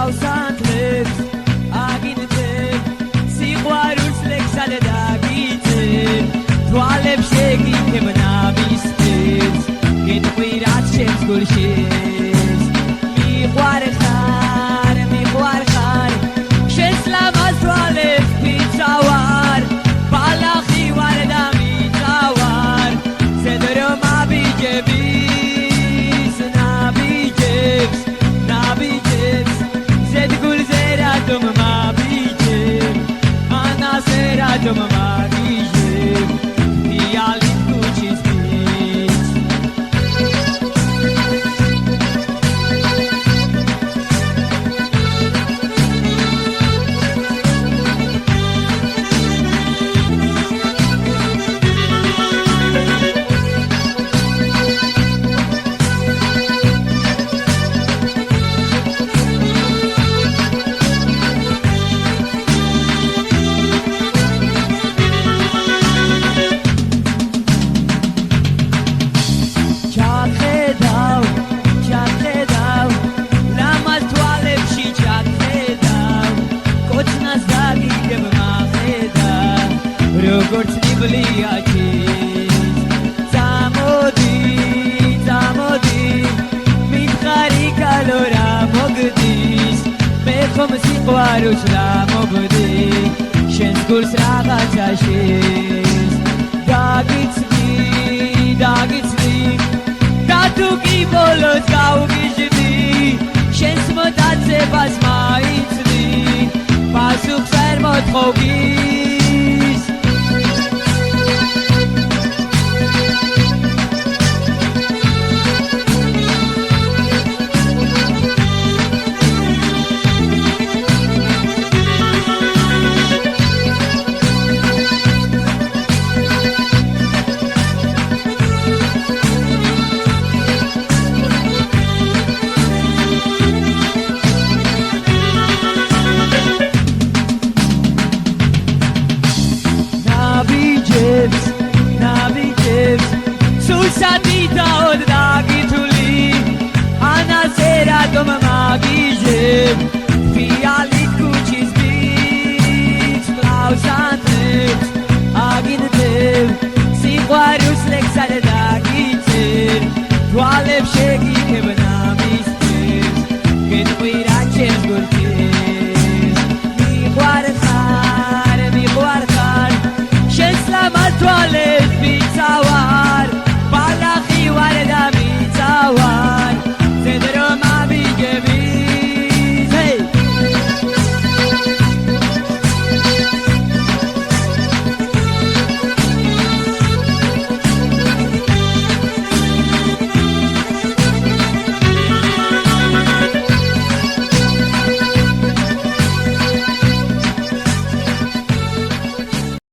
გავსანთლებს აგინთებ სიყვარულს ლექსად დაგიწებ თვალებს შეგითებ ნაბისფერს გეტყვირაც ჩემს გულშეს მიყვარხარ შენს ლამაზ თვალებს ვიწავარ ბალახი ვარ და მიწავარ ზედრო მაბიჯების ნაბიჯებს ზედგულზე რატომ მაბიჯებ მანაზე რატომ მაგიჟებ იალით ქუჩის როგორც ნიბლიაჩის წამოდი მითხარი კალო რა მოგდის მე ხომ სიყვარულს რა მოგდი შენს გულს რაღაცა შეს დაგიცდი და თუ კი ბოლოს გავგიჟდი